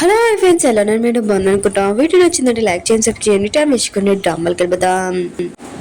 Hello friends, ఎలా ఉన్నారు? మీరు బాగున్నారనుకుంటాం. వీడియో నచ్చిందంటే లైక్ చేయండి, సబ్స్క్రైబ్ చేయండి. టైం వేసుకుని డ్రామాలు కలుపుదాం.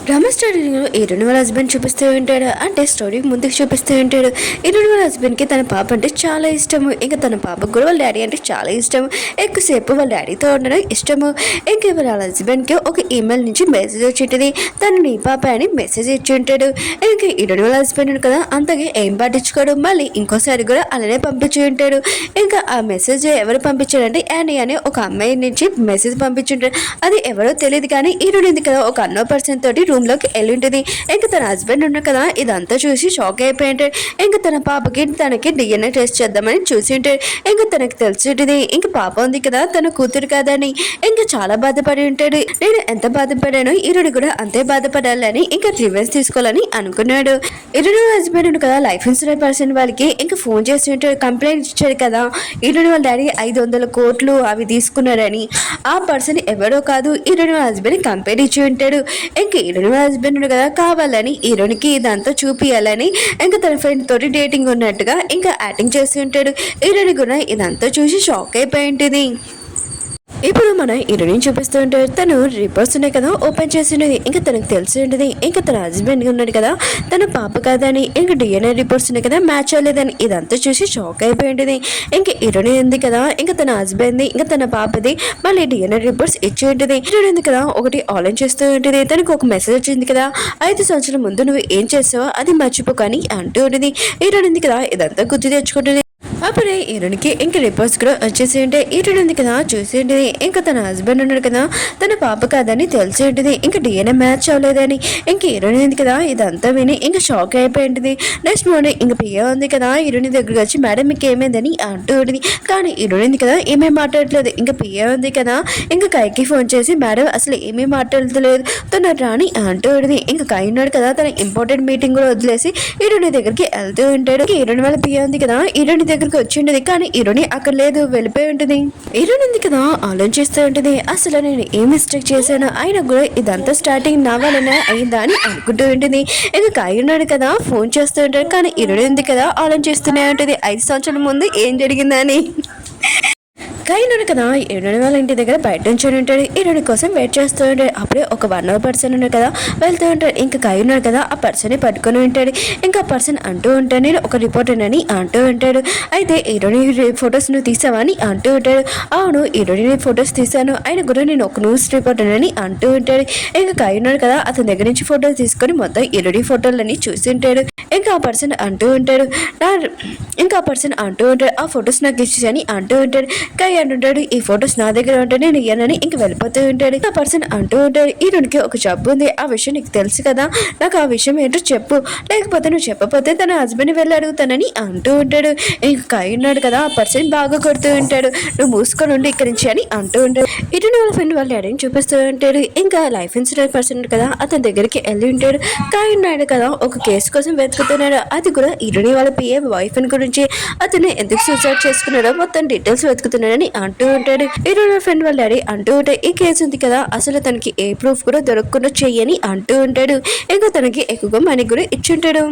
డ్రామా స్టోరీలో హీరోయిన్ వాళ్ళ హస్బెండ్ చూపిస్తూ ఉంటాడు. అంటే స్టోరీ ముందుకు చూపిస్తూ ఉంటాడు. హీరోయిన్ వాళ్ళ హస్బెండ్కి తన పాప అంటే చాలా ఇష్టము. ఇంకా తన పాపకు కూడా వాళ్ళ డాడీ అంటే చాలా ఇష్టము. ఎక్కువసేపు వాళ్ళ డాడీతో ఉండడం ఇష్టము. ఇంకా వాళ్ళ హస్బెండ్కి ఒక ఈమెయిల్ నుంచి మెసేజ్ వచ్చింటుంది. తను నీ పాప అని మెసేజ్ ఇచ్చి ఉంటాడు. ఇంకా హీరోయిన్ వాళ్ళ హస్బెండ్ కదా అంతగా ఏం పట్టించుకోడు. మళ్ళీ ఇంకోసారి కూడా అలానే పంపించి ఉంటాడు. ఇంకా ఆ మెసేజ్ ఎవరు పంపించాడంటే యానీ అనే ఒక అమ్మాయి నుంచి మెసేజ్ పంపించుంటాడు. అది ఎవరో తెలియదు కానీ హీరోయిన్ కదా ఒక అన్నో పర్సన్ తోటి రూమ్ లోకి వెళ్ళి ఉంటుంది. ఇంకా తన హస్బెండ్ ఉన్న కదా ఇదంతా చూసి షాక్ అయిపోయి ఉంటాడు. ఇంకా తన పాపకి తనకి డిఎన్ఏ టెస్ట్ చేద్దామని చూసి ఉంటాడు. ఇంకా తనకి తెలిసి ఉంటుంది ఇంకా పాప ఉంది కదా తన కూతురు కాదని. ఇంకా చాలా బాధపడి ఉంటాడు. నేను ఎంత బాధపడానో హీరోని కూడా అంతే బాధపడాలని ఇంకా రివెన్స్ తీసుకోవాలని అనుకున్నాడు. హీరోని హస్బెండ్ కదా లైఫ్ ఇన్సూరెన్స్ పర్సన్ వాళ్ళకి ఇంకా ఫోన్ చేసి ఉంటాడు. కంప్లైంట్ ఇచ్చాడు కదా హీరోని వాళ్ళ డాడీ 500 కోట్లు అవి తీసుకున్నారని. ఆ పర్సన్ ఎవరో కాదు హీరోని వాళ్ళ హస్బెండ్ కంప్లైంట్ ఇచ్చి ఉంటాడు. ఇంకా హీరోని వాళ్ళ హస్బెండ్ కదా కావాలని హీరోనికి ఇదంతా చూపియాలని ఇంకా తన ఫ్రెండ్ తోటి డేటింగ్ ఉన్నట్టుగా ఇంకా యాక్టింగ్ చేసి ఉంటాడు. హీరోని కూడా ఇదంతా చూసి షాక్ అయిపోయి ఉంటుంది. ఇప్పుడు మన హీరోయిన్ చూపిస్తూ ఉంటాడు. తను రిపోర్ట్స్ ఉన్నాయి కదా ఓపెన్ చేసి ఉండేది. ఇంకా తనకు తెలిసి ఉంటుంది ఇంకా తన హస్బెండ్ ఉన్నాడు కదా తన పాప కాదని. ఇంకా డిఎన్ఏ రిపోర్ట్స్ ఉన్నాయి కదా మ్యాచ్ అవ్వలేదని. ఇదంతా చూసి షాక్ అయిపోయి ఉంటుంది. ఇంకా హీరోయిన్ ఉంది కదా ఇంకా తన హస్బెండ్ ఇంకా తన పాపది మళ్ళీ డిఎన్ఏ రిపోర్ట్స్ ఇచ్చి ఉంటుంది. హీరోయిన్ ఉంది కదా ఒకటి ఆన్లైన్ చేస్తూ ఉంటుంది. తనకు ఒక మెసేజ్ వచ్చింది కదా 5 సంవత్సరాల ముందు నువ్వు ఏం చేసావో అది మర్చిపోకని అంటూ ఉంటుంది. హీరోయిన్ ఉంది కదా ఇదంతా గుర్తు తెచ్చుకుంటుంది. అప్పుడే హీరోయిన్కి ఇంకా రిపోర్ట్స్ కూడా వచ్చేసి ఉంటే హీరోయిన్ ఉంది కదా చూసి ఉంటుంది. ఇంకా తన హస్బెండ్ ఉన్నాడు కదా తన పాప కాదని తెలిసి ఉంటుంది. ఇంకా డిఎన్ఏ మ్యాచ్ అవ్వలేదని. ఇంకా హీరోయిన్ ఉంది కదా ఇదంతా విని ఇంకా షాక్ అయిపోయి ఉంటుంది. నెక్స్ట్ మార్నింగ్ ఇంకా పియ్య ఉంది కదా హీరోయిన్ దగ్గరికి వచ్చి మేడం మీకు ఏమైందని అంటూ ఉంటుంది. కానీ హీరోయిన్ ఉంది కదా ఏమేమి మాట్లాడట్లేదు. ఇంకా పియ్య ఉంది కదా ఇంకా కైకి ఫోన్ చేసి మేడం అసలు ఏమీ మాట్లాడలేదు తన రాని అంటూ ఉంటుంది. ఇంకా కై ఉన్నాడు కదా తన ఇంపార్టెంట్ మీటింగ్ కూడా వదిలేసి హీరోయిన్ దగ్గరికి వెళ్తూ ఉంటాడు. హీరోయిన్ వాళ్ళ పియ్య ఉంది కదా హీరోయిన్ దగ్గరికి వచ్చి ఉండేది. కానీ హీరోని అక్కడ లేదు వెళ్ళిపోయి ఉంటుంది. హీరోయిన్ ఉంది కదా ఆలోచిస్తూ ఉంటుంది. అసలు నేను ఏం మిస్టేక్ చేశాను అయినా కూడా ఇదంతా స్టార్టింగ్ నా వల్లనే అయిందా అని అనుకుంటూ ఉంటుంది. ఇంకా కాయ ఉన్నాడు కదా ఫోన్ చేస్తూ ఉంటాడు. కానీ హీరోయిన్ ఉంది కదా ఆలోచిస్తూనే ఉంటుంది 5 సంవత్సరాల ముందు ఏం జరిగిందని. కైనాడు కదా హీరోయిన్ వాళ్ళ ఇంటి దగ్గర బయట నుంచి ఉంటాడు. హీరోయిన్ కోసం వెయిట్ చేస్తూ ఉంటాడు. అప్పుడే ఒక 1 పర్సన్ ఉన్నాడు కదా వెళ్తూ ఉంటాడు. ఇంకా కై ఉన్నాడు కదా ఆ పర్సన్ని పట్టుకొని ఉంటాడు. ఇంకా ఆ పర్సన్ అంటూ ఉంటాడు నేను ఒక రిపోర్టర్ అని అంటూ ఉంటాడు. అయితే హీరోయిన్ ఫొటోస్ నువ్వు తీసావా అని అంటూ ఉంటాడు. అవును హీరోయిన్ ఫొటోస్ తీసాను ఆయన కూడా నేను ఒక న్యూస్ రిపోర్టర్ అని అంటూ ఉంటాడు. ఇంకా కై ఉన్నాడు కదా అతని దగ్గర నుంచి ఫొటోస్ తీసుకొని మొత్తం హీరోయిన్ ఫోటోలని చూసి ఉంటాడు. ఇంకా ఆ పర్సన్ అంటూ ఉంటాడు ఆ ఫొటోస్ నాకు ఇచ్చేసి అంటూ ఉంటాడు. కై అంటుంటాడు ఈ ఫొటోస్ నా దగ్గర ఉంటే నేను ఇయ్యనని ఇంక వెళ్ళిపోతూ ఉంటాడు. ఆ పర్సన్ అంటూ ఉంటాడు హీరోయిన్కి ఒక జబ్బు ఉంది ఆ విషయం నీకు తెలుసు కదా నాకు ఆ విషయం ఏంటో చెప్పు లేకపోతే నువ్వు చెప్పకపోతే తన హస్బెండ్ వెళ్ళి అడుగుతానని అంటూ ఉంటాడు. ఇంక కై ఉన్నాడు కదా ఆ పర్సన్ బాగా కొడుతూ ఉంటాడు. నువ్వు మూసుకొని ఉండి ఇక్కడి నుంచి అని అంటూ ఉంటాడు. ఇటు వాళ్ళ ఫ్రెండ్ వాళ్ళ డాడీని చూపిస్తూ ఉంటాడు. ఇంకా లైఫ్ ఇన్సూరెన్స్ పర్సన్ కదా అతని దగ్గరికి వెళ్ళి ఉంటాడు. కై ఉన్నాడు కదా ఒక కేసు కోసం వెతుకుతున్నాడు. అది కూడా హీరోయిన్ వాళ్ళ పిఏ వైఫ్ గురించి అతను ఎందుకు సూసైడ్ చేసుకున్నాడో మొత్తం డీటెయిల్స్ వెతుకుతున్నాడని అంటూ ఉంటాడు. హీరోయిన్ ఫ్రెండ్ వాళ్ళ డాడీ అంటూ ఉంటాడు ఈ కేసు ఉంది కదా అసలు తనకి ఏ ప్రూఫ్ కూడా దొరకకుండా చెయ్యని అంటూ ఉంటాడు. ఇంకా తనకి ఎక్కువగా మనీ కూడా ఇచ్చుంటాడు.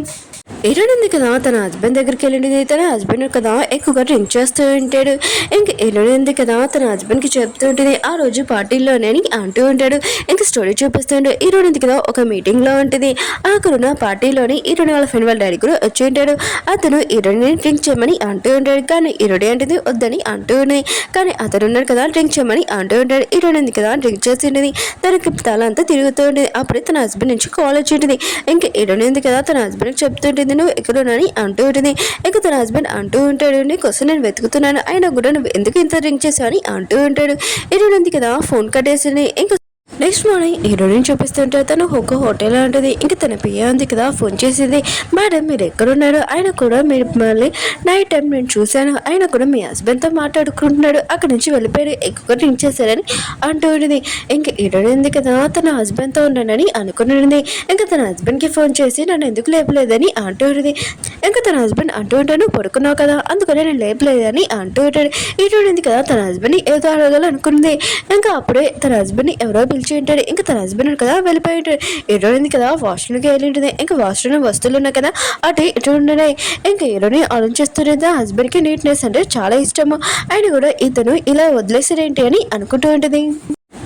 హీరోయిన్ ఉంది కదా తన హస్బెండ్ దగ్గరికి వెళ్ళింది. తన హస్బెండ్ కదా ఎక్కువగా డ్రింక్ చేస్తూ ఉంటాడు. ఇంకా హీరోయిన్ ఉంది కదా తన హస్బెండ్కి చెప్తూ ఉంటుంది ఆ రోజు పార్టీలోనే అంటూ ఉంటాడు. ఇంకా స్టోరీ చూపిస్తూ ఉంటాడు. హీరోయిన్ ఉంది కదా ఒక మీటింగ్ లో ఉంటుంది. అక్కడున్న పార్టీలోని హీరోయిన్ వాళ్ళ ఫ్రెండ్ వాళ్ళ డాడీ కూడా వచ్చి ఉంటాడు. అతను హీరోయిన్ డ్రింక్ చేయమని అంటూ ఉంటాడు. కానీ హీరోయిన్ అంటే వద్దని అంటూ ఉంది. కానీ అతను ఉన్నాడు కదా డ్రింక్ చేయమని అంటూ ఉంటాడు. హీరోయిన్ ఉంది కదా డ్రింక్ చేసి ఉండేది. తనకి తల అంతా తిరుగుతూ ఉండేది. అప్పుడే తన హస్బెండ్ నుంచి కాల్ వచ్చి ఉంటుంది. ఇంకా హీరోయిన్ ఉంది కదా తన హస్బెండ్ చెప్తూ ఉంటుంది నువ్వు ఎక్కడున్నాని అంటూ ఉంటుంది. ఇంకా తన హస్బెండ్ అంటూ ఉంటాడు నీకోసం నేను వెతుకుతున్నాను అయినా కూడా నువ్వు ఎందుకు ఇంత డ్రింక్ చేసావు అని అంటూ ఉంటాడు. హీరోయిన్ ఉంది కదా ఫోన్ కట్టేసింది. ఇంకా నెక్స్ట్ మార్నింగ్ హీరోయిన్ చూపిస్తుంటే తను ఒక హోటల్ ఉంటుంది. ఇంకా తన పియ్య ఉంది కదా ఫోన్ చేసింది మేడం మీరు ఎక్కడున్నారు ఆయన కూడా మీరు మళ్ళీ నైట్ టైం నేను చూశాను ఆయన కూడా మీ హస్బెండ్తో మాట్లాడుకుంటున్నాడు అక్కడి నుంచి వెళ్ళిపోయాడు ఎక్కువ డ్రింక్ చేశారని అంటూ ఉంటుంది. ఇంకా హీరోయిన్ ఉంది కదా తన హస్బెండ్తో ఉన్నానని అనుకున్నది. ఇంకా తన హస్బెండ్కి ఫోన్ చేసి నన్ను ఎందుకు లేపలేదని అంటూ ఉంటుంది. ఇంకా తన హస్బెండ్ అంటూ ఉంటాను పడుకున్నావు కదా అందుకనే నేను లేపలేదని అంటూ ఉంటాడు. హీరోయిన్ ఉంది కదా తన హస్బెండ్ని ఏదో అడగాలనుకుంది. ఇంకా అప్పుడే తన హస్బెండ్ని ఎవరో పిలిచి ఉంటాడు. ఇంకా తన హస్బెండ్ కదా వెళ్ళిపోయి ఉంటాడు. హీరోయిన్ కదా వాష్రూమ్కి వెళ్ళి ఉంటుంది. ఇంకా వాష్రూమ్ వస్తువులు ఉన్నాయి కదా అటు ఇటు ఉన్నాయి. ఇంకా హీరోని ఆలోచిస్తున్నది హస్బెండ్కి నీట్నెస్ అంటే చాలా ఇష్టము. ఆయన కూడా ఇతను ఇలా వదిలేసారేంటి అని అనుకుంటూ ఉంటుంది.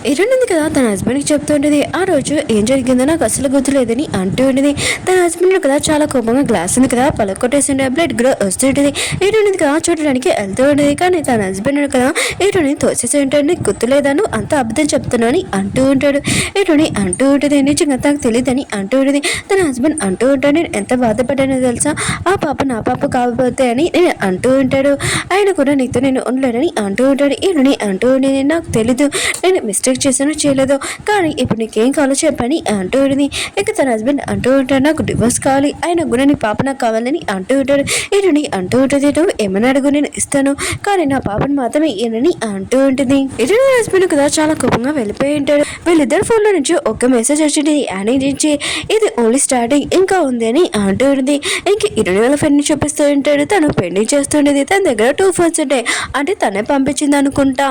ఇరుండింది కదా తన హస్బెండ్కి చెప్తూ ఉంటుంది. ఆ రోజు ఏం జరిగిందో నాకు అసలు గుర్తులేదని అంటూ ఉంటుంది. తన హస్బెండ్ కదా చాలా కోపంగా గ్లాస్ ఉంది కదా పలకొట్టేసిండే బ్లడ్ కూడా వస్తుంటుంది. ఇరుండింది కదా చూడడానికి వెళ్తూ ఉంటుంది. కానీ తన హస్బెండ్ కదా ఇరుని తోసేసి ఉంటాడు. గుర్తులేదాను అంత అబద్ధం చెప్తున్నా అని అంటూ ఉంటాడు. ఇరుని అంటూ ఉంటుంది నిజంగా తనకు తెలియదని అంటూ ఉంటుంది. తన హస్బెండ్ అంటూ ఉంటాడు నేను ఎంత బాధపడ్డానో తెలుసా, ఆ పాప నా పాప కాకపోతే అని నేను అంటూ ఉంటాడు. ఆయన కూడా నీతో నేను ఉండలేనని అంటూ ఉంటాడు. ఇరుని అంటూ ఉంటుంది నాకు తెలీదు, నేను మిస్టేక్ చేశాను చేయలేదు, కానీ ఇప్పుడు నీకేం కావాలో చెప్పని అంటూ ఉంటుంది. ఇక తన హస్బెండ్ అంటూ ఉంటాడు నాకు డివోర్స్ కావాలి, ఆయన కూడా నీ పాప నాకు కావాలని అంటూ ఉంటాడు. ఈయనని అంటూ ఉంటుంది నువ్వు ఏమన్నా అడుగు నేను ఇస్తాను, కానీ నా పాపని మాత్రమే ఈయనని అంటూ ఉంటుంది. ఇటు హస్బెండ్ కదా చాలా కోపంగా వెళ్ళిపోయి ఉంటాడు. వీళ్ళిద్దరు ఫోన్లో నుంచి ఒక మెసేజ్ వచ్చింది యానీ నుంచి, ఇది ఓన్లీ స్టార్టింగ్ ఇంకా ఉంది అని అంటూ ఉంటుంది. ఇంక 20,000 ఫ్రెండ్ని చూపిస్తూ ఉంటాడు. తను పెళ్లి చేస్తుండేది, తన దగ్గర 2 ఫోన్స్ ఉంటాయి అంటే తనే పంపించింది అనుకుంటా.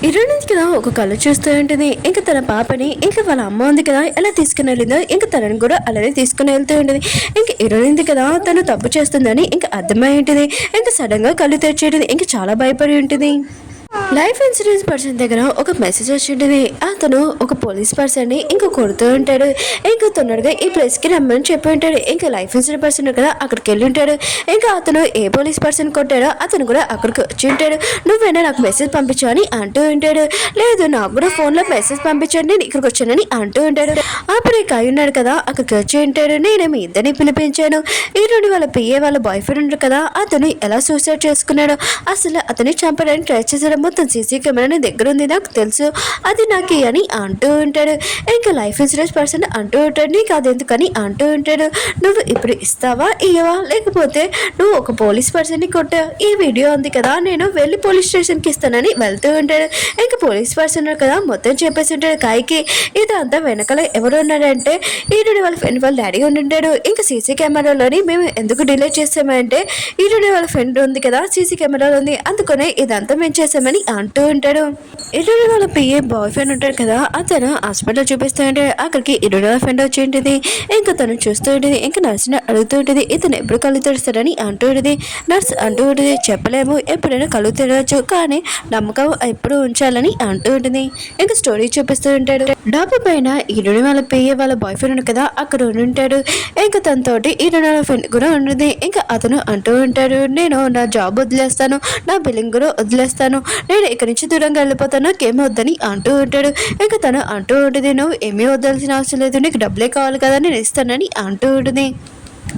ఇరునికి కదా ఒక కళ చూస్తూ ఉంటుంది. ఇంకా తన పాపని ఇంకా వాళ్ళ అమ్మ ఉంది కదా ఎలా తీసుకుని వెళ్ళిందో ఇంకా తనని కూడా అలానే తీసుకుని వెళ్తూ ఉంటుంది. ఇంకా ఇరునింది కదా తను తప్పు చేస్తుందని ఇంకా అర్థమై ఉంటుంది. ఇంకా సడన్ గా కళ్ళు తెచ్చేది ఇంకా చాలా భయపడి ఉంటుంది. లైఫ్ ఇన్సూరెన్స్ పర్సన్ దగ్గర ఒక మెసేజ్ వచ్చింది. అతను ఒక పోలీస్ పర్సన్ ని ఇంకా కొడుతూ ఉంటాడు. ఇంకా తొందరగా ఈ ప్లేస్ కి రమ్మని చెప్పి ఉంటాడు. ఇంకా లైఫ్ ఇన్సూరెన్స్ పర్సన్ కదా అక్కడికి వెళ్ళి ఉంటాడు. ఇంకా అతను ఏ పోలీస్ పర్సన్ కొట్టాడో అతను కూడా అక్కడికి వచ్చి ఉంటాడు. నువ్వేనా నాకు మెసేజ్ పంపించు అని అంటూ ఉంటాడు. లేదు నాకు కూడా ఫోన్ లో మెసేజ్ పంపించండి నేను ఇక్కడికి వచ్చానని అంటూ ఉంటాడు. అప్పుడు ఈ కాయ ఉన్నాడు కదా అక్కడికి వచ్చి ఉంటాడు. నేను మీ ఇద్దరిని పిలిపించాను. ఈ రెండు వాళ్ళ పిఏ వాళ్ళ బాయ్ ఫ్రెండ్ ఉంటాడు కదా అతను ఎలా సూసైడ్ చేసుకున్నాడు, అసలు అతన్ని చంపడానికి ట్రై చేశాడు, మొత్తం సీసీ కెమెరా దగ్గర ఉంది నాకు తెలుసు, అది నాకు అని అంటూ ఉంటాడు. ఇంకా లైఫ్ ఇన్సూరెన్స్ పర్సన్ అంటూ ఉంటాడు నీకు అది ఎందుకని అంటూ ఉంటాడు. నువ్వు ఇప్పుడు ఇస్తావా ఇయ్యవా, లేకపోతే నువ్వు ఒక పోలీస్ పర్సన్ని కొట్టావు, ఈ వీడియో ఉంది కదా నేను వెళ్ళి పోలీస్ స్టేషన్కి ఇస్తానని వెళ్తూ ఉంటాడు. ఇంకా పోలీస్ పర్సన్ కదా మొత్తం చెప్పేసి ఉంటాడు కాయకి. ఇదంతా వెనకాల ఎవరు ఉన్నాడంటే ఈరుడి వాళ్ళ ఫ్రెండ్ వాళ్ళ డాడీ ఉండి. ఇంకా సీసీ కెమెరాలోని మేము ఎందుకు డిలీట్ చేసామంటే ఈరుడి వాళ్ళ ఫ్రెండ్ ఉంది కదా సీసీ కెమెరాలో ఉంది, అందుకనే ఇదంతా మేము చేసామని అంటూ ఉంటాడు. ఇరుడు వాళ్ళ పిఏ బాయ్ ఫ్రెండ్ ఉంటాడు కదా అతను హాస్పిటల్ చూపిస్తూ ఉంటాడు. అక్కడికి ఇరుడు వాళ్ళ ఫ్రెండ్ వచ్చి ఉంటుంది. ఇంకా తను చూస్తూ ఉంటుంది. ఇంకా నర్సుని అడుగుతూ ఉంటుంది ఇతను ఎప్పుడు కళ్ళు తెరుస్తాడని అంటూ ఉంటుంది. నర్స్ అంటూ ఉంటుంది చెప్పలేము, ఎప్పుడైనా కళ్ళు తెరవచ్చు, కానీ నమ్మకం ఎప్పుడు ఉంచాలని అంటూ ఉంటుంది. ఇంకా స్టోరీ చూపిస్తూ ఉంటాడు. డాబా పైన ఇరుడు వాళ్ళ పిఏ వాళ్ళ బాయ్ ఫ్రెండ్ కదా అక్కడ ఉంటాడు. ఇంకా తనతోటి ఇరుడు వాళ్ళ ఫ్రెండ్ కూడా ఉంటుంది. ఇంకా అతను అంటూ ఉంటాడు నేను నా జాబ్ వదిలేస్తాను, నా బిల్లింగ్ కూడా వదిలేస్తాను, నేను ఇక్కడి నుంచి దూరంగా వెళ్ళిపోతాను, నాకేమీ వద్దని అంటూ ఉంటాడు. ఇంకా తను అంటూ ఉంటుంది నువ్వు ఏమీ వద్దాల్సిన అవసరం లేదు, నీకు డబ్బులే కావాలి కదా నేను ఇస్తానని అంటూ ఉంటుంది.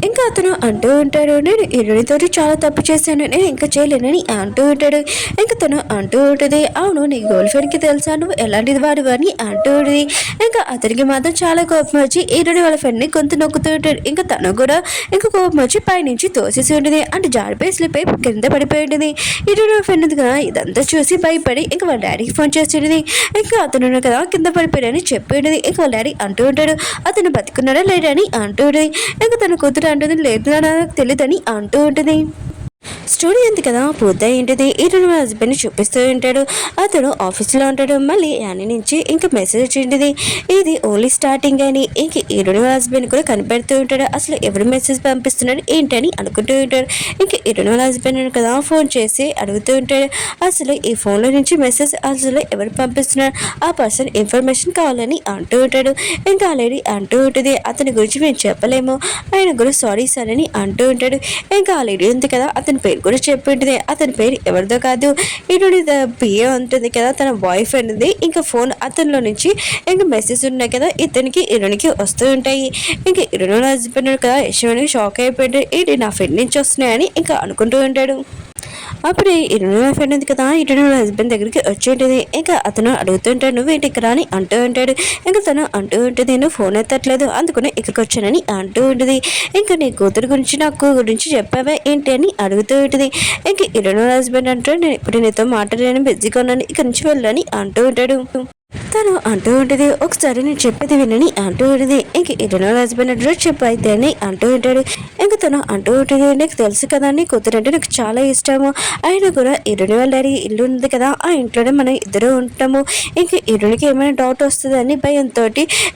ఇంకా అతను అంటూ ఉంటాడు నేను ఇరునితో చాలా తప్పు చేశాను, నేను ఇంకా చేయలేనని అంటూ ఉంటాడు. ఇంకా తను అంటూ ఉంటుంది అవును నీ గర్ల్ ఫ్రెండ్కి తెలుసా నువ్వు ఎలాంటిది వాడు అని అంటూ ఉంటుంది. ఇంకా అతనికి మాత్రం చాలా కోపం వచ్చి ఇరుని వాళ్ళ ఫ్రెండ్ని గొంతు నొక్కుతూ ఉంటాడు. ఇంకా తను కూడా ఇంకా కోపం వచ్చి పైనుంచి తోసేసి ఉంటుంది. అంటే జారిపోయి స్లిప్ అయి కింద పడిపోయి ఉంటుంది. ఇరుని ఫ్రెండ్ కదా ఇదంతా చూసి భయపడి ఇంకా వాళ్ళ డాడీకి ఫోన్ చేస్తుంది. ఇంకా అతను కదా కింద పడిపోయాడని చెప్పి ఉంటుంది. ఇంకా వాళ్ళ డాడీ అంటూ ఉంటాడు అతను బతుకున్నాడా లేడని అంటూ ఉంటుంది. ఇంకా తన కూతురు అంటుంది లేదు నాకు తెలియదని అంటూ ఉంటుంది. స్టోరీ అంతే కదా పూర్తయి ఉంటుంది. ఇతను హస్బెండ్ చూపిస్తూ ఉంటాడు. అతను ఆఫీస్లో ఉంటాడు. మళ్ళీ యానీ నుంచి ఇంకా మెసేజ్ వచ్చింది ఇది ఓన్లీ స్టార్టింగ్ అని. ఇంక ఇరుని హస్బెండ్ కూడా కనిపెడుతూ ఉంటాడు. అసలు ఎవరు మెసేజ్ పంపిస్తున్నాడు ఏంటని అనుకుంటూ ఉంటాడు. ఇంక ఇరుని హస్బెండ్ కదా ఫోన్ చేసి అడుగుతూ ఉంటాడు అసలు ఈ ఫోన్లో నుంచి మెసేజ్ అసలు ఎవరు పంపిస్తున్నారు, ఆ పర్సన్ ఇన్ఫర్మేషన్ కావాలని అంటూ ఉంటాడు. ఇంకా ఆ లేడీ అంటూ ఉంటుంది అతని గురించి మేము చెప్పలేము, ఆయన కూడా సారీ సార్ అని అంటూ ఉంటాడు. ఇంకా ఆ లేడీ ఉంది కదా అతని పేరు కూడా చెప్పి ఉంటుంది. అతని పేరు ఎవరిదో కాదు ఇరుని పిఏ ఉంటుంది కదా తన బాయ్ ఫ్రెండ్ది. ఇంకా ఫోన్ అతనిలో నుంచి ఇంకా మెసేజ్ ఉన్నాయి కదా ఇతనికి ఇరునికి వస్తూ ఉంటాయి. ఇంకా ఇరుని హస్బెండ్ కదా యశ్వనికి షాక్ అయిపోయింది ఇది నా ఫ్రెండ్ నుంచి వస్తున్నాయని ఇంకా అనుకుంటూ ఉంటాడు. అప్పుడే ఇరుని ఫ్రెండ్ ఉంది కదా ఇరుని హస్బెండ్ దగ్గరికి వచ్చి ఉంటుంది. ఇంకా అతను అడుగుతుంటాడు నువ్వు ఏంటి ఇక్కడ అని అంటూ ఉంటాడు. ఇంకా తను అంటూ ఉంటుంది నువ్వు ఫోన్ ఎత్తట్లేదు అందుకని ఇక్కడికి వచ్చానని అంటూ ఉంటుంది. ఇంకా నీ కూతురు గురించి నాకు గురించి చెప్పావా ఏంటి అని అడుగుతూ ఉంటుంది. ఇంకా ఇరుని హస్బెండ్ అంటాడు నేను ఇప్పుడు నీతో మాట్లాడలేను బిజీగా ఉన్నాను ఇక్కడి నుంచి వెళ్ళని అంటూ ఉంటాడు. తను అంటూ ఉంటుంది, ఒకసారి నేను చెప్పేది వినని అంటూ ఉంటుంది. ఇంక ఇటనో హస్బెండ్ అంటాడు, చెప్పు అయితే అని అంటూ ఉంటాడు. ఇంక తను అంటూ ఉంటుంది, నీకు తెలుసు కదా నీ కూతురు అంటే నాకు చాలా ఇష్టము. అయినా కూడా ఇరుని వాళ్ళ డాడీ ఇల్లు ఉంది కదా, ఆ ఇంట్లోనే మనం ఇద్దరు ఉంటాము. ఇంక ఇరునికి ఏమైనా డౌట్ వస్తుందని భయంతో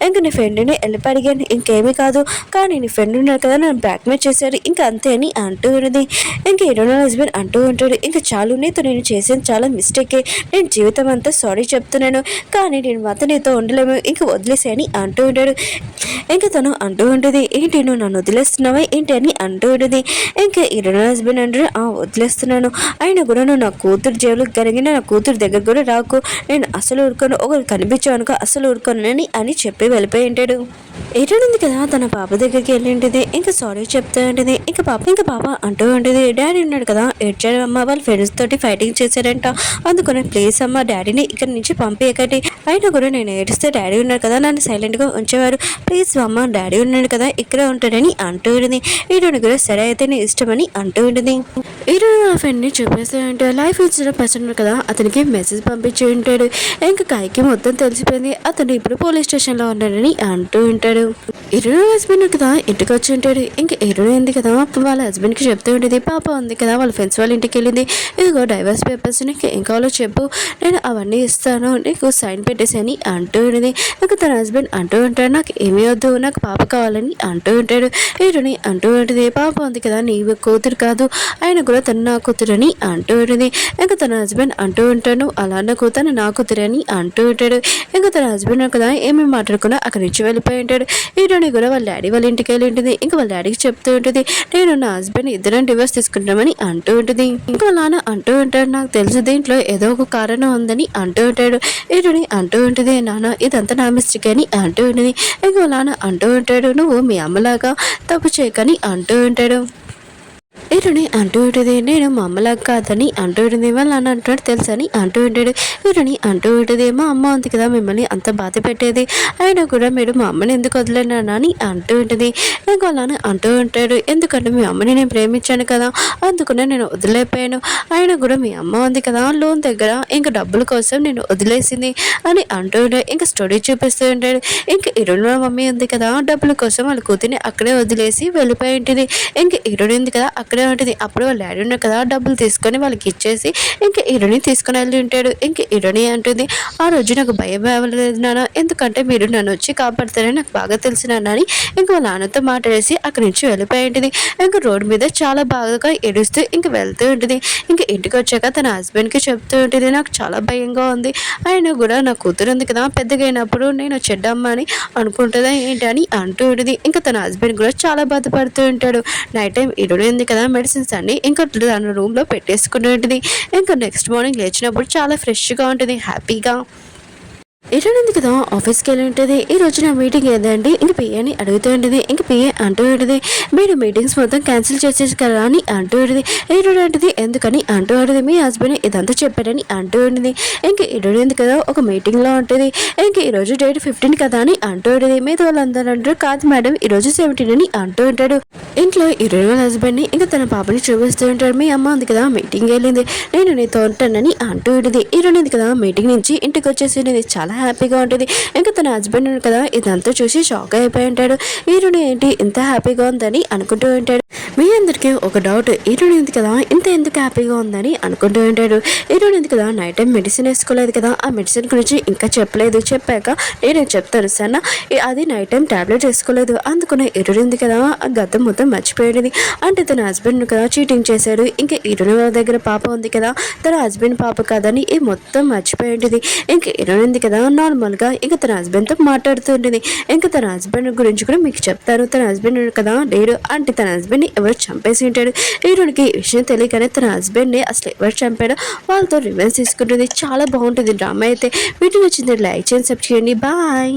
ఇంక నీ ఫ్రెండ్ని వెళ్ళిపి అడిగాను, ఇంకేమీ కాదు. కానీ నీ ఫ్రెండ్ ఉన్నారు కదా నన్ను బ్లాక్మెయిల్ చేశాడు, ఇంకా అంతే అని అంటూ ఉన్నది. ఇంక ఇరుని హస్బెండ్ అంటూ ఉంటాడు, ఇంకా చాలు నీతో నేను చేసేది చాలా మిస్టేకే, నేను జీవితం అంతా సారీ చెప్తున్నాను, కానీ నేను మాత్రం నీతో ఉండలేము, ఇంక వదిలేసేయని అంటూ ఉంటాడు. ఇంకా తను అంటూ ఉంటుంది, ఏంటి నువ్వు నన్ను వదిలేస్తున్నావా ఏంటి అని అంటూ ఉంటుంది. ఇంకా ఇరుని హస్బెండ్ అంటారు, వదిలేస్తున్నాను, అయినా కూడా నువ్వు నా కూతురు జేబులకు కలిగిన నా కూతురు దగ్గర కూడా రాకు, నేను అసలు ఊరుకోను, ఒకరు కనిపించావు అనుకో అసలు ఊరుకోనని అని చెప్పి వెళ్ళిపోయి ఉంటాడు. ఏడుంది కదా తన పాప దగ్గరికి వెళ్ళి ఉంటుంది. ఇంకా సారీ చెప్తూ ఉంటుంది. ఇంకా పాప అంటూ ఉంటుంది, డాడీ ఉన్నాడు కదా ఏడ్చాడు అమ్మ, వాళ్ళ ఫ్రెండ్స్ తోటి ఫైటింగ్ చేశారంట, అందుకని ప్లీజ్ అమ్మ డాడీని ఇక్కడ నుంచి పంపించకండి, అయినా కూడా నేను ఏడిస్తే డాడీ ఉన్నారు కదా నన్ను సైలెంట్గా ఉంచేవారు, ప్లీజ్ అమ్మ డాడీ ఉన్నాడు కదా ఇక్కడ ఉంటాడని అంటూ ఉంటుంది. ఈరోజు కూడా సరే అయితే నీ ఇష్టమని అంటూ ఉంటుంది. ఈరోజు నా ఫ్రెండ్ని చూపిస్తూ ఉంటే లైఫ్ ఇచ్చిన పర్సన్ కదా అతనికి మెసేజ్ పంపించి ఉంటాడు. ఇంకా కాయకి మొత్తం తెలిసిపోయింది, అతను ఇప్పుడు పోలీస్ స్టేషన్లో ఉన్నాడని అంటూ ఉంటాడు. ఇరుడు హస్బెండ్ కదా ఇంటికి వచ్చి ఉంటాడు. ఇంకా ఇరుడు ఉంది కదా వాళ్ళ హస్బెండ్కి చెప్తూ ఉంటుంది, పాప ఉంది కదా వాళ్ళ ఫ్రెండ్స్ వాళ్ళ ఇంటికి వెళ్ళింది, ఇదిగో డైవర్స్ పేపర్స్ నీకు ఏం కావాలో చెప్పు, నేను అవన్నీ ఇస్తాను, నీకు సైన్ పెట్టేసి అని అంటూ ఉంటుంది. ఇంకా తన హస్బెండ్ అంటూ ఉంటాడు, నాకు ఏమీ వద్దు నాకు పాప కావాలని అంటూ ఉంటాడు. ఇరుని అంటూ ఉంటుంది, పాప ఉంది కదా నీ కూతురు కాదు, ఆయన కూడా తను నా కూతురు అని అంటూ ఉంటుంది. ఇంకా తన హస్బెండ్ అంటూ ఉంటాను, అలా నా కూతురు నా కూతురు అని అంటూ ఉంటాడు. ఇంకా తన హస్బెండ్ కదా ఏమేమి మాట్లాడుకున్నా అక్కడి నుంచి వెళ్ళిపోయి ఉంటాడు. ఈరోని కూడా వాళ్ళ డాడీ వాళ్ళ ఇంటికి వెళ్ళి ఉంటుంది. ఇంకా వాళ్ళ డాడీకి చెప్తూ ఉంటుంది, నేను నా హస్బెండ్ ఇద్దరం డివోర్స్ తీసుకుంటామని అంటూ ఉంటుంది. ఇంకా నాన్న అంటూ ఉంటాడు, నాకు తెలుసు దీంట్లో ఏదో ఒక కారణం ఉందని అంటూ ఉంటాడు. ఈరోని అంటూ ఉంటుంది, నాన్న ఇదంతా నా మిస్టేక్ అని అంటూ ఉంటుంది. ఇంకా నాన్న అంటూ ఉంటాడు, నువ్వు మీ అమ్మలాగా తప్పు చేయకని అంటూ ఉంటాడు. ఇరుని అంటూ ఉంటుంది, నేను మా అమ్మలాగా కాదని అంటూ ఉంటుంది. వాళ్ళ నాన్న అంటాడు తెలుసని అంటూ ఉంటాడు. ఇరుని అంటూ ఉంటుంది, మా అమ్మ ఉంది కదా మిమ్మల్ని అంత బాధ పెట్టేది, అయినా కూడా మీరు మా అమ్మని ఎందుకు వదిలేనా అని అంటూ ఉంటుంది. ఇంకా వాళ్ళ నాన్న అంటూ ఉంటాడు, ఎందుకంటే మీ అమ్మని నేను ప్రేమించాను కదా అందుకనే నేను వదిలేపోయాను, అయినా కూడా మీ అమ్మ ఉంది కదా లోన్ దగ్గర ఇంకా డబ్బుల కోసం నేను వదిలేసింది అని అంటూ ఉంటాడు. ఇంకా స్టోరీ చూపిస్తూ ఉంటాడు. ఇంకా ఇరుని మమ్మీ ఉంది కదా డబ్బుల కోసం వాళ్ళ కూతురిని అక్కడే వదిలేసి వెళ్ళిపోయి ఉంటుంది. ఇంకా ఇరుని ఉంది కదా అక్కడే ఉంటుంది. అప్పుడు వాళ్ళ డాడీ ఉన్నారు కదా డబ్బులు తీసుకొని వాళ్ళకి ఇచ్చేసి ఇంకా ఇరుని తీసుకొని వెళ్ళి ఉంటాడు. ఇంక ఇరుని అంటుంది, ఆ రోజు నాకు భయం అవ్వలేదు నాన్న, ఎందుకంటే మీరు నన్ను వచ్చి కాపాడుతారని నాకు బాగా తెలిసిన అని ఇంక వాళ్ళ నాన్నతో మాట్లాడేసి అక్కడి నుంచి వెళ్ళిపోయి ఉంటుంది. ఇంకా రోడ్డు మీద చాలా బాగా ఏడుస్తూ ఇంక వెళ్తూ ఉంటుంది. ఇంకా ఇంటికి వచ్చాక తన హస్బెండ్కి చెప్తూ ఉంటుంది, నాకు చాలా భయంగా ఉంది, అయినా కూడా నా కూతురు ఉంది కదా పెద్దగా అయినప్పుడు నేను చెడ్డమ్మ అని అనుకుంటుందా ఏంటి అని అంటూ ఉంటుంది. ఇంకా తన హస్బెండ్ కూడా చాలా బాధపడుతూ ఉంటాడు. నైట్ టైం ఇరుడు ఉంది కదా మెడిసిన్స్ అన్ని ఇంకా తన రూమ్లో పెట్టేసుకుని ఉంటుంది. ఇంకా నెక్స్ట్ మార్నింగ్ లేచినప్పుడు చాలా ఫ్రెష్గా ఉంటుంది, హ్యాపీగా. ఇరుంది కదా ఆఫీస్కి వెళ్ళి ఉంటుంది. ఈ రోజు నా మీటింగ్ ఏదండి ఇంక పిఏని అడుగుతూ ఉంటుంది. ఇంక పిఏ అంటూ ఉంటుంది, మీరు మీటింగ్స్ మొత్తం క్యాన్సిల్ చేసేసి కదా అని అంటూ ఉంటుంది. ఇరుడు అంటుంది, ఎందుకని అంటూ ఉంటుంది, మీ హస్బెండ్ ఇదంతా చెప్పారని అంటూ ఉంటుంది. ఇంక ఇరుడు ఉంది కదా ఒక మీటింగ్లో ఉంటుంది. ఇంక ఈరోజు డేట్ 15 కదా అని అంటూ ఉంటుంది. మీద వాళ్ళందరూ అంటారు, కాదు మేడం ఈరోజు 17 అని అంటూ ఉంటాడు. ఇంట్లో ఇరుడు వాళ్ళ హస్బెండ్ని ఇంకా తన పాపని చూపిస్తూ ఉంటాడు. మీ అమ్మ ఉంది కదా మీటింగ్ వెళ్ళింది, నేను నీతో ఉంటానని అంటూ ఉంటుంది. ఇరుడు ఉంది కదా మీటింగ్ నుంచి ఇంటికి వచ్చేసి చాలా హ్యాపీగా ఉంటుంది. ఇంకా తన హస్బెండ్ కదా ఇదంతా చూసి షాక్ అయిపోయి ఉంటాడు. ఈరుని ఏంటి ఇంత హ్యాపీగా ఉందని అనుకుంటూ ఉంటాడు. మీ అందరికీ ఒక డౌట్, ఈరుని ఉంది కదా ఇంత ఎందుకు హ్యాపీగా ఉందని అనుకుంటూ ఉంటాడు. ఈరుని ఉంది కదా నైట్ టైం మెడిసిన్ వేసుకోలేదు కదా, ఆ మెడిసిన్ గురించి ఇంకా చెప్పలేదు, చెప్పాక నేను చెప్తాను సన్న, అది నైట్ టైం టాబ్లెట్ వేసుకోలేదు అందుకునే ఈరుని ఉంది కదా గతం మొత్తం మర్చిపోయేది, అంటే తన హస్బెండ్ కదా చీటింగ్ చేశాడు, ఇంకా ఈరుని వాళ్ళ దగ్గర పాప ఉంది కదా తన హస్బెండ్ పాప కాదని ఈ మొత్తం మర్చిపోయేది. ఇంకా ఈరుని ఉంది కదా నార్మల్గా ఇంకా తన హస్బెండ్తో మాట్లాడుతుంటుంది. ఇంకా తన హస్బెండ్ గురించి కూడా మీకు చెప్తాను, తన హస్బెండ్ కదా లేడు, అంటే తన హస్బెండ్ని ఎవరు చంపేసి ఉంటాడు. హీరోకి ఈ విషయం తెలియకనే తన హస్బెండ్ని అసలు ఎవరు చంపాడో వాళ్ళతో రివెంజ్ తీసుకుంటుంది. చాలా బాగుంటుంది డ్రామా అయితే. వీడియో నచ్చింది లైక్ చేయండి, సబ్స్క్రైబ్ చేయండి. బాయ్.